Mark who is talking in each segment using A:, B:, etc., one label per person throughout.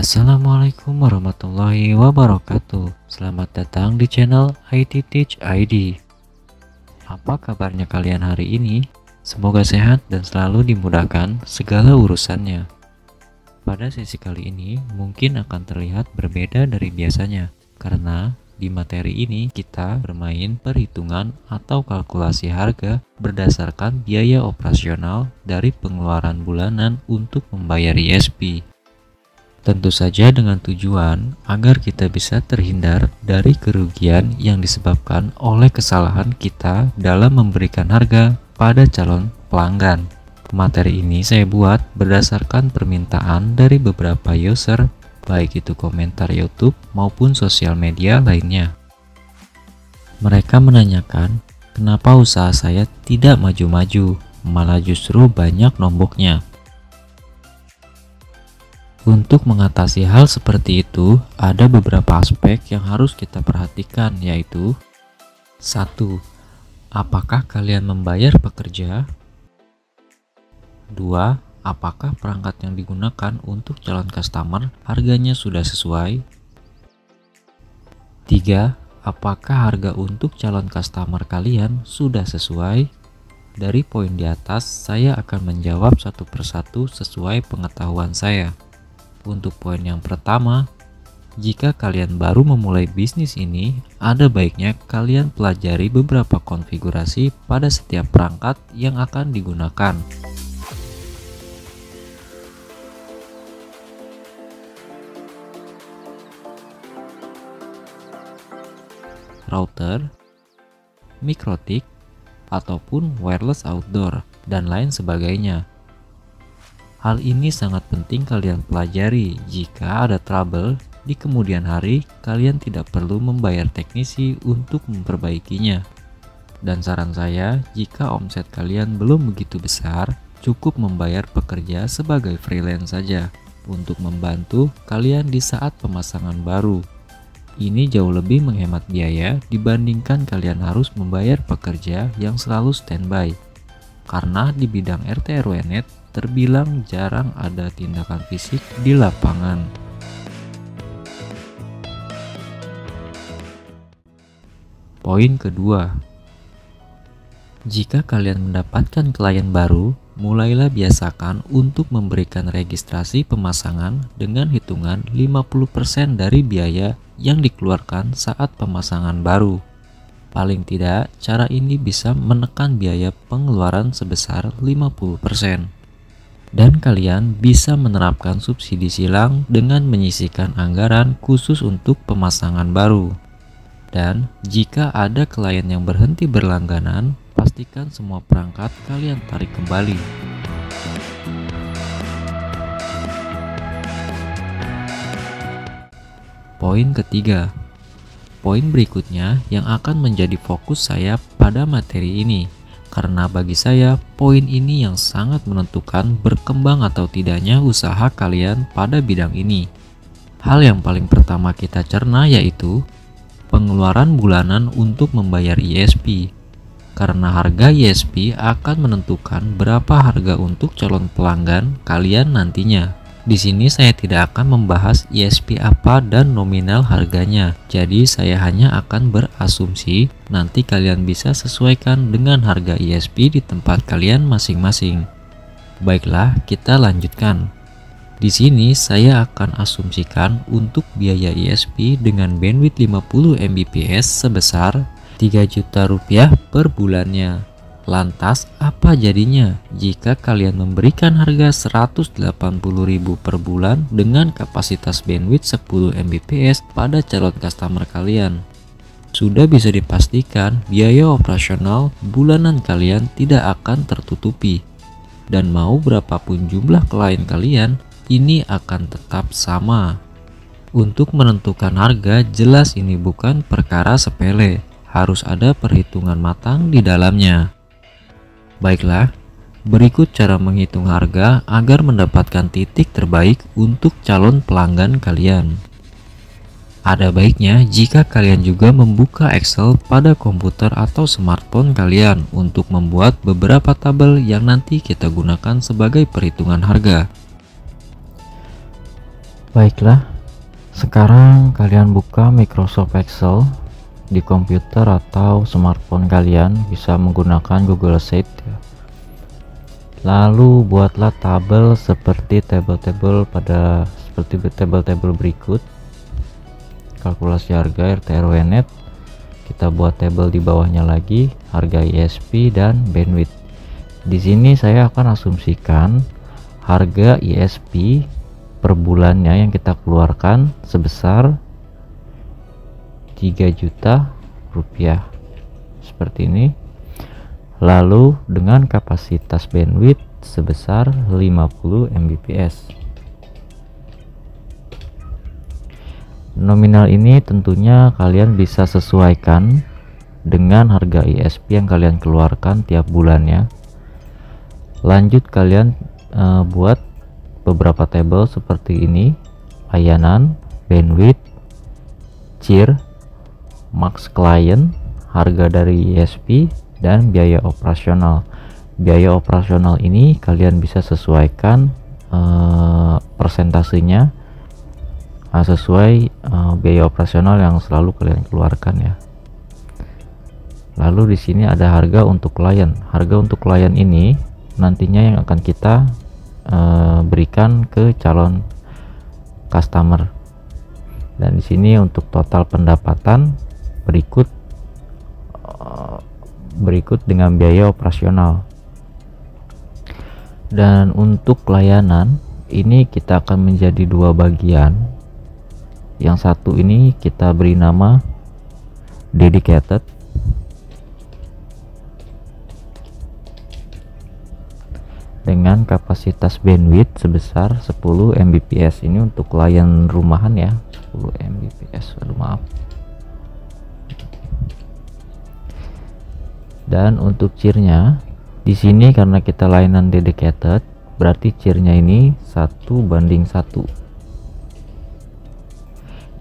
A: Assalamualaikum warahmatullahi wabarakatuh. Selamat datang di channel IT Teach ID. Apa kabarnya kalian hari ini? Semoga sehat dan selalu dimudahkan segala urusannya. Pada sesi kali ini mungkin akan terlihat berbeda dari biasanya, karena di materi ini kita bermain perhitungan atau kalkulasi harga berdasarkan biaya operasional dari pengeluaran bulanan untuk membayar ISP. Tentu saja dengan tujuan agar kita bisa terhindar dari kerugian yang disebabkan oleh kesalahan kita dalam memberikan harga pada calon pelanggan. Materi ini saya buat berdasarkan permintaan dari beberapa user, baik itu komentar YouTube maupun sosial media lainnya. Mereka menanyakan, kenapa usaha saya tidak maju-maju, malah justru banyak nomboknya. Untuk mengatasi hal seperti itu, ada beberapa aspek yang harus kita perhatikan, yaitu 1. Apakah kalian membayar pekerja? 2. Apakah perangkat yang digunakan untuk calon customer harganya sudah sesuai? 3. Apakah harga untuk calon customer kalian sudah sesuai? Dari poin di atas, saya akan menjawab satu persatu sesuai pengetahuan saya. Untuk poin yang pertama, jika kalian baru memulai bisnis ini, ada baiknya kalian pelajari beberapa konfigurasi pada setiap perangkat yang akan digunakan. Router, mikrotik, ataupun wireless outdoor, dan lain sebagainya. Hal ini sangat penting kalian pelajari. Jika ada trouble di kemudian hari, kalian tidak perlu membayar teknisi untuk memperbaikinya. Dan saran saya, jika omset kalian belum begitu besar, cukup membayar pekerja sebagai freelance saja untuk membantu kalian di saat pemasangan baru. Ini jauh lebih menghemat biaya dibandingkan kalian harus membayar pekerja yang selalu standby. Karena di bidang RT RW net terbilang jarang ada tindakan fisik di lapangan. Poin kedua, jika kalian mendapatkan klien baru, mulailah biasakan untuk memberikan registrasi pemasangan dengan hitungan 50% dari biaya yang dikeluarkan saat pemasangan baru. Paling tidak, cara ini bisa menekan biaya pengeluaran sebesar 50%. Dan kalian bisa menerapkan subsidi silang dengan menyisihkan anggaran khusus untuk pemasangan baru. Dan jika ada klien yang berhenti berlangganan, pastikan semua perangkat kalian tarik kembali. Poin ketiga. Poin berikutnya yang akan menjadi fokus saya pada materi ini. Karena bagi saya, poin ini yang sangat menentukan berkembang atau tidaknya usaha kalian pada bidang ini. Hal yang paling pertama kita cerna yaitu pengeluaran bulanan untuk membayar ISP. Karena harga ISP akan menentukan berapa harga untuk calon pelanggan kalian nantinya. Di sini saya tidak akan membahas ISP apa dan nominal harganya. Jadi saya hanya akan berasumsi nanti kalian bisa sesuaikan dengan harga ISP di tempat kalian masing-masing. Baiklah, kita lanjutkan. Di sini saya akan asumsikan untuk biaya ISP dengan bandwidth 50 Mbps sebesar 3 juta rupiah per bulannya. Lantas apa jadinya jika kalian memberikan harga 180.000 per bulan dengan kapasitas bandwidth 10 Mbps pada calon customer kalian? Sudah bisa dipastikan biaya operasional bulanan kalian tidak akan tertutupi. Dan mau berapapun jumlah klien kalian, ini akan tetap sama. Untuk menentukan harga, jelas ini bukan perkara sepele. Harus ada perhitungan matang di dalamnya. Baiklah, berikut cara menghitung harga agar mendapatkan titik terbaik untuk calon pelanggan kalian. Ada baiknya jika kalian juga membuka Excel pada komputer atau smartphone kalian untuk membuat beberapa tabel yang nanti kita gunakan sebagai perhitungan harga. Baiklah, sekarang kalian buka Microsoft Excel di komputer atau smartphone kalian, bisa menggunakan Google Sheet ya. Lalu buatlah tabel seperti tabel-tabel berikut. Kalkulasi harga RT RW net. Kita buat tabel di bawahnya lagi, harga ISP dan bandwidth. Di sini saya akan asumsikan harga ISP per bulannya yang kita keluarkan sebesar 3 juta rupiah seperti ini. Lalu dengan kapasitas bandwidth sebesar 50 Mbps. Nominal ini tentunya kalian bisa sesuaikan dengan harga ISP yang kalian keluarkan tiap bulannya. Lanjut kalian buat beberapa tabel seperti ini: layanan, bandwidth, CIR, max client, harga dari ISP, dan biaya operasional. Biaya operasional ini kalian bisa sesuaikan persentasenya sesuai biaya operasional yang selalu kalian keluarkan ya. Lalu di sini ada harga untuk klien. Harga untuk klien ini nantinya yang akan kita berikan ke calon customer. Dan di sini untuk total pendapatan berikut dengan biaya operasional. Dan untuk layanan ini kita akan menjadi dua bagian. Yang satu ini kita beri nama dedicated, dengan kapasitas bandwidth sebesar 10 Mbps. Ini untuk klien rumahan ya, 10 Mbps. Aduh, maaf. Dan untuk CIR-nya di sini karena kita layanan dedicated, berarti CIR-nya ini 1:1.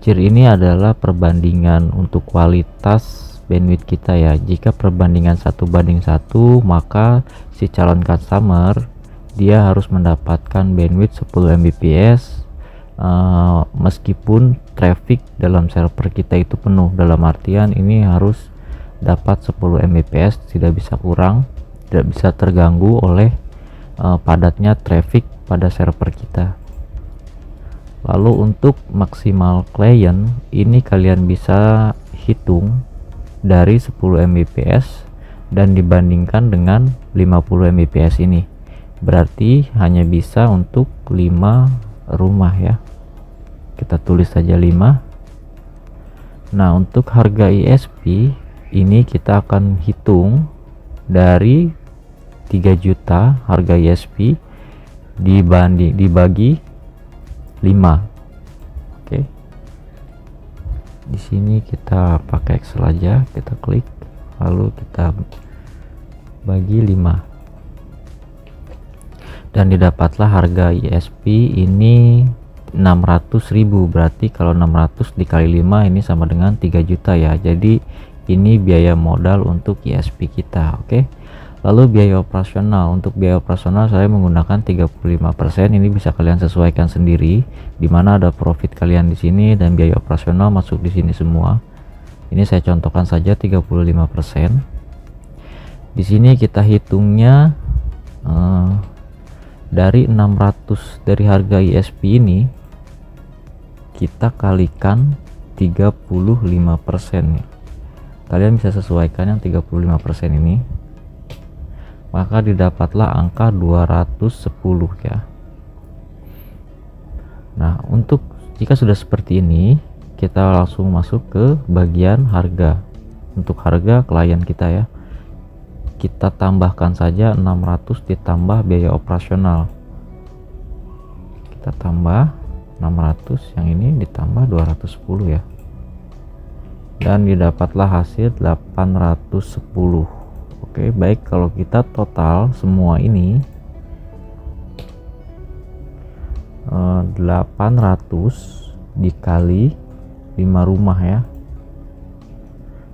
A: CIR ini adalah perbandingan untuk kualitas bandwidth kita ya. Jika perbandingan 1:1, maka si calon customer dia harus mendapatkan bandwidth 10 Mbps meskipun traffic dalam server kita itu penuh. Dalam artian ini harus dapat 10 Mbps, tidak bisa kurang, tidak bisa terganggu oleh padatnya traffic pada server kita. Lalu untuk maksimal client ini kalian bisa hitung dari 10 Mbps dan dibandingkan dengan 50 Mbps ini, berarti hanya bisa untuk 5 rumah ya. Kita tulis saja 5. Nah, untuk harga ISP ini kita akan hitung dari 3 juta harga ISP dibagi 5. Oke. Di sini kita pakai Excel aja, kita klik lalu kita bagi 5. Dan didapatlah harga ISP ini 600.000. Berarti kalau 600 dikali 5 ini sama dengan 3 juta ya. Jadi ini biaya modal untuk ISP kita. Oke. Lalu biaya operasional. Untuk biaya operasional saya menggunakan 35%. Ini bisa kalian sesuaikan sendiri, dimana ada profit kalian di sini dan biaya operasional masuk di sini semua. Ini saya contohkan saja 35%. Di sini kita hitungnya dari 600 dari harga ISP ini kita kalikan 35%. Kalian bisa sesuaikan yang 35% ini, maka didapatlah angka 210 ya. Nah, untuk jika sudah seperti ini, kita langsung masuk ke bagian harga. Untuk harga klien kita ya, kita tambahkan saja 600 ditambah biaya operasional. Kita tambah 600, yang ini ditambah 210 ya. Dan didapatlah hasil 810. Oke, baik, kalau kita total semua ini 800 dikali 5 rumah ya,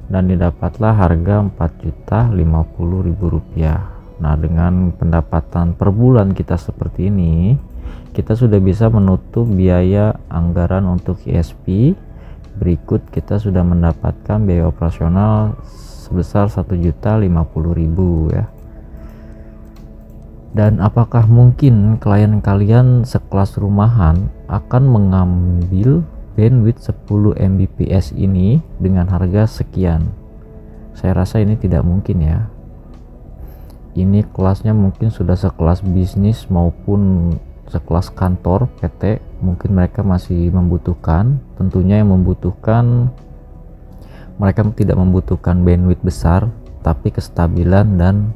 A: dan didapatlah harga 4.050.000 rupiah. Nah, dengan pendapatan per bulan kita seperti ini, kita sudah bisa menutup biaya anggaran untuk ISP. Berikut kita sudah mendapatkan biaya operasional sebesar 1.050.000 ya. Dan apakah mungkin klien kalian sekelas rumahan akan mengambil bandwidth 10 Mbps ini dengan harga sekian? Saya rasa ini tidak mungkin ya. Ini kelasnya mungkin sudah sekelas bisnis maupun sekelas kantor PT, mungkin mereka masih membutuhkan, tentunya yang membutuhkan, mereka tidak membutuhkan bandwidth besar, tapi kestabilan dan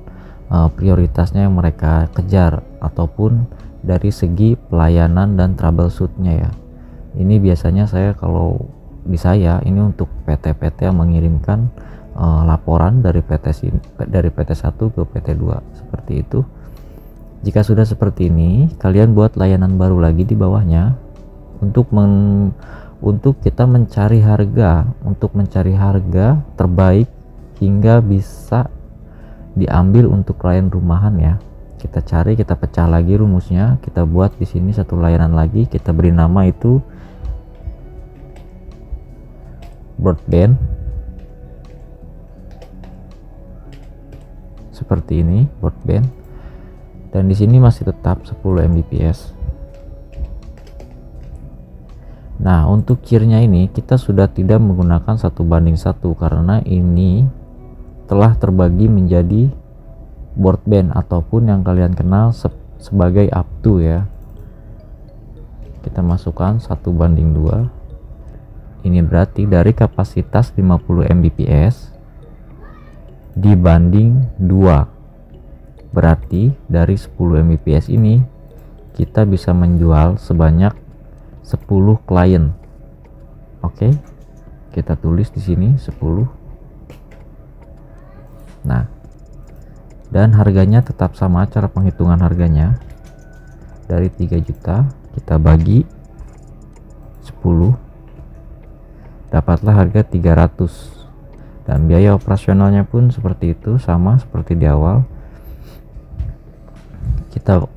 A: prioritasnya yang mereka kejar, ataupun dari segi pelayanan dan troubleshootnya ya. Ini biasanya saya, kalau di saya ini untuk PT-PT yang mengirimkan laporan dari PT 1 ke PT 2 seperti itu. Jika sudah seperti ini, kalian buat layanan baru lagi di bawahnya untuk kita mencari harga, terbaik hingga bisa diambil untuk klien rumahan ya. Kita cari, kita pecah lagi rumusnya, kita buat di sini satu layanan lagi, kita beri nama itu broadband. Seperti ini, broadband. Dan di sini masih tetap 10 Mbps. Nah, untuk CIR-nya ini kita sudah tidak menggunakan 1:1 karena ini telah terbagi menjadi broadband ataupun yang kalian kenal sebagai up to ya. Kita masukkan 1:2. Ini berarti dari kapasitas 50 Mbps dibanding 2. Berarti dari 10 Mbps ini kita bisa menjual sebanyak 10 klien. Oke. Kita tulis di sini 10. Nah, dan harganya tetap sama, cara penghitungan harganya dari 3 juta kita bagi 10, dapatlah harga 300. Dan biaya operasionalnya pun seperti itu, sama seperti di awal.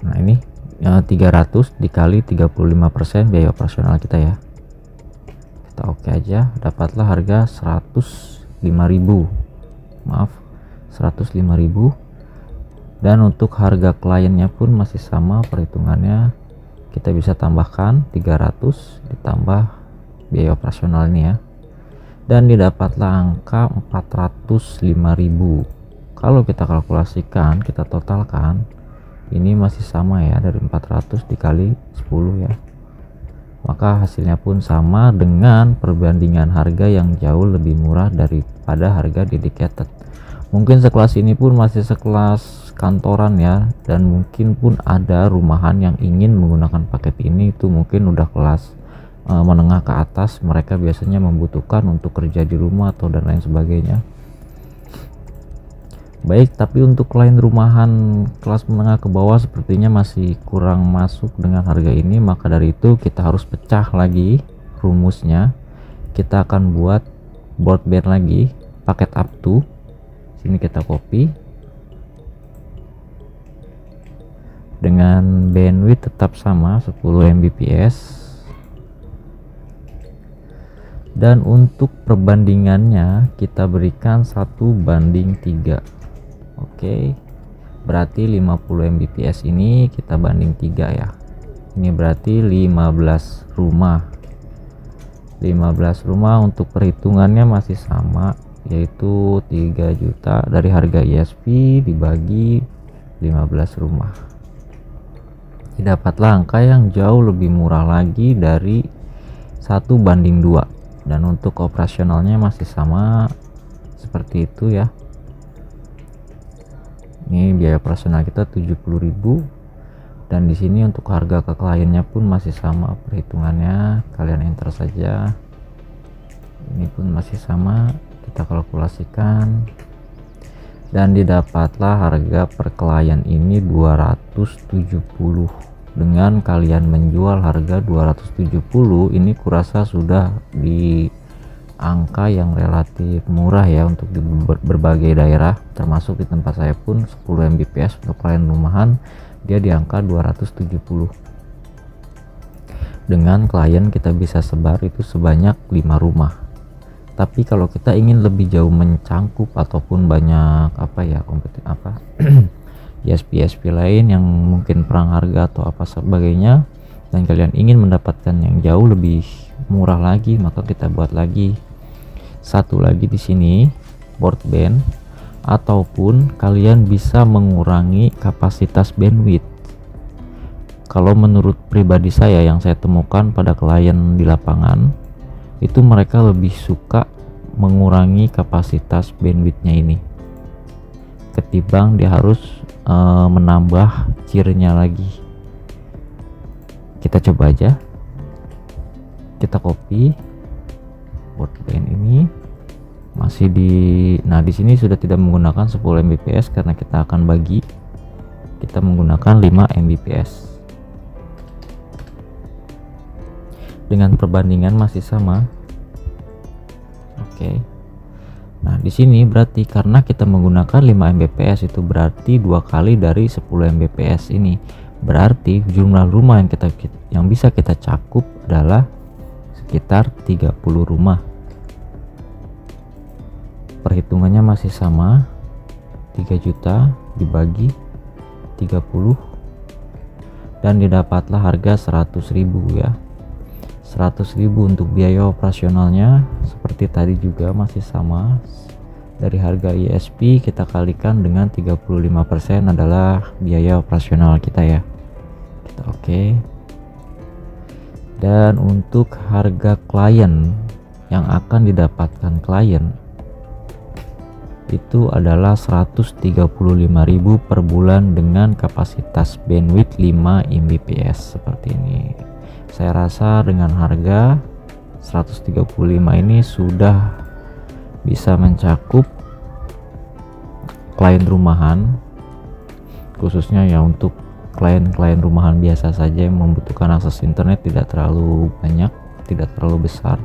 A: Nah ini 300 dikali 35% biaya operasional kita ya. Kita oke aja, dapatlah harga 105.000. Maaf, 105.000. Dan untuk harga kliennya pun masih sama perhitungannya. Kita bisa tambahkan 300 ditambah biaya operasional ini ya. Dan didapatlah angka 405.000. Kalau kita kalkulasikan, kita totalkan, ini masih sama ya, dari 400 dikali 10 ya, maka hasilnya pun sama dengan perbandingan harga yang jauh lebih murah daripada harga dedicated. Mungkin sekelas ini pun masih sekelas kantoran ya, dan mungkin pun ada rumahan yang ingin menggunakan paket ini, itu mungkin udah kelas menengah ke atas, mereka biasanya membutuhkan untuk kerja di rumah atau dan lain sebagainya. Baik, tapi untuk klien rumahan kelas menengah ke bawah sepertinya masih kurang masuk dengan harga ini, maka dari itu kita harus pecah lagi rumusnya. Kita akan buat broadband lagi, paket up to. Sini kita copy. Dengan bandwidth tetap sama 10 Mbps. Dan untuk perbandingannya kita berikan 1:3. Oke, berarti 50 Mbps ini kita banding 3 ya. Ini berarti 15 rumah. 15 rumah untuk perhitungannya masih sama, yaitu 3 juta dari harga ISP dibagi 15 rumah. Dapatlah angka yang jauh lebih murah lagi dari 1:2. Dan untuk operasionalnya masih sama seperti itu ya. Ini biaya operasional kita 70.000, dan di sini untuk harga ke kliennya pun masih sama perhitungannya, kalian enter saja. Ini pun masih sama, kita kalkulasikan, dan didapatlah harga per klien ini 270. Dengan kalian menjual harga 270, ini kurasa sudah di angka yang relatif murah ya untuk di berbagai daerah, termasuk di tempat saya pun 10 Mbps untuk klien rumahan dia di angka 270. Dengan klien kita bisa sebar itu sebanyak 5 rumah. Tapi kalau kita ingin lebih jauh mencangkup ataupun banyak ISP lain yang mungkin perang harga atau apa sebagainya, dan kalian ingin mendapatkan yang jauh lebih murah lagi, maka kita buat lagi satu lagi di sini, board band, ataupun kalian bisa mengurangi kapasitas bandwidth. Kalau menurut pribadi saya yang saya temukan pada klien di lapangan, itu mereka lebih suka mengurangi kapasitas bandwidthnya ini ketimbang dia harus menambah cirnya lagi. Kita coba aja, kita copy board band ini masih di sini sudah tidak menggunakan 10 Mbps karena kita akan bagi, kita menggunakan 5 Mbps. Dengan perbandingan masih sama. Oke. Nah, di sini berarti karena kita menggunakan 5 Mbps itu berarti 2 kali dari 10 Mbps ini. Berarti jumlah rumah yang bisa kita cakup adalah sekitar 30 rumah. Perhitungannya masih sama. 3 juta dibagi 30 dan didapatlah harga 100.000 ya. 100.000 untuk biaya operasionalnya seperti tadi juga masih sama. Dari harga ISP kita kalikan dengan 35% adalah biaya operasional kita ya. Kita oke. Dan untuk harga klien yang akan didapatkan klien itu adalah 135.000 per bulan dengan kapasitas bandwidth 5 Mbps seperti ini. Saya rasa dengan harga 135 ini sudah bisa mencakup klien rumahan, khususnya ya untuk klien-klien rumahan biasa saja yang membutuhkan akses internet tidak terlalu banyak, tidak terlalu besar.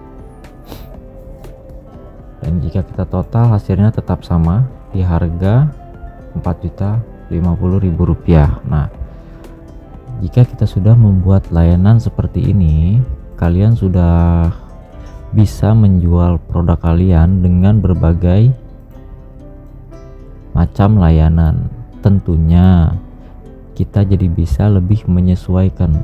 A: Dan jika kita total hasilnya tetap sama di harga Rp4.050.000. Nah, jika kita sudah membuat layanan seperti ini, kalian sudah bisa menjual produk kalian dengan berbagai macam layanan. Tentunya kita jadi bisa lebih menyesuaikan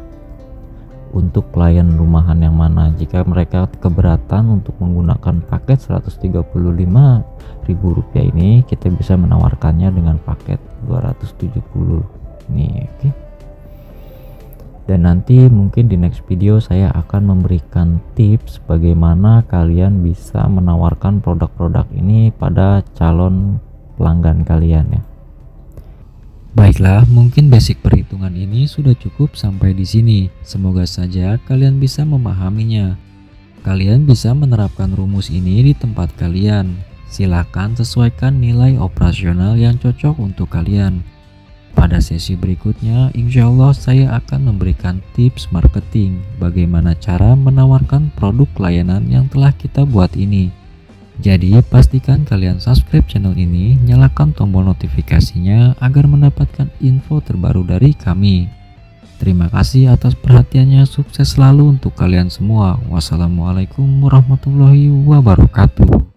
A: untuk klien rumahan yang mana. Jika mereka keberatan untuk menggunakan paket Rp135.000 ini, kita bisa menawarkannya dengan paket 270 nih, oke. Dan nanti mungkin di next video saya akan memberikan tips bagaimana kalian bisa menawarkan produk-produk ini pada calon pelanggan kalian ya. Baiklah, mungkin basic perhitungan ini sudah cukup sampai di sini. Semoga saja kalian bisa memahaminya. Kalian bisa menerapkan rumus ini di tempat kalian. Silakan sesuaikan nilai operasional yang cocok untuk kalian. Pada sesi berikutnya, insya Allah saya akan memberikan tips marketing, bagaimana cara menawarkan produk layanan yang telah kita buat ini. Jadi pastikan kalian subscribe channel ini, nyalakan tombol notifikasinya agar mendapatkan info terbaru dari kami. Terima kasih atas perhatiannya, sukses selalu untuk kalian semua. Wassalamualaikum warahmatullahi wabarakatuh.